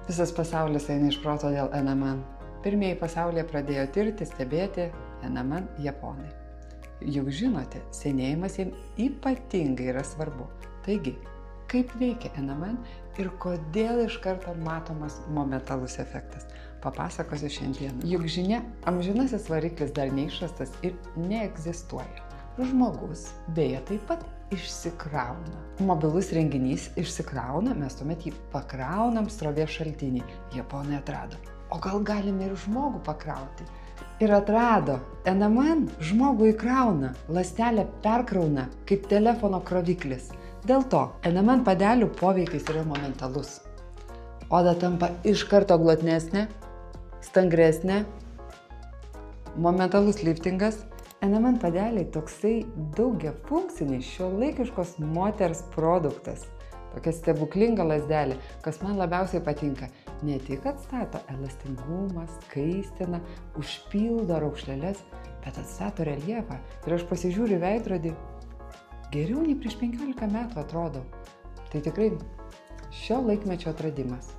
Visas pasaulis eina iš proto dėl NMN. Pirmieji pasaulyje pradėjo tirti, stebėti NMN japonai. Juk žinote, senėjimas jiems ypatingai yra svarbu. Taigi, kaip veikia NMN ir kodėl iš karto matomas momentalus efektas? Papasakosiu šiandien. Juk žinia, amžinasis variklis dar neišrastas ir neegzistuoja. Žmogus beje taip pat išsikrauna. Mobilus renginys išsikrauna, mes tuomet jį pakraunam srovės šaltinį. Japonai atrado. O gal galime ir žmogų pakrauti? Ir atrado. NMN žmogų įkrauna, ląstelę perkrauna kaip telefono kroviklis. Dėl to NMN padelių poveikis yra momentalus. Oda tampa iš karto glotnesnė, stangresnė, momentalus liftingas. NMN padeliai toksai daugiafunkcinis šiuolaikiškos moters produktas. Tokia stebuklinga lazdelė, kas man labiausiai patinka. Ne tik atstato elastingumą, skaistina, užpildo raukšleles, bet atstato reljefą. Ir aš pasižiūriu veidrodį, geriau nei prieš 15 metų atrodau. Tai tikrai šio laikmečio atradimas.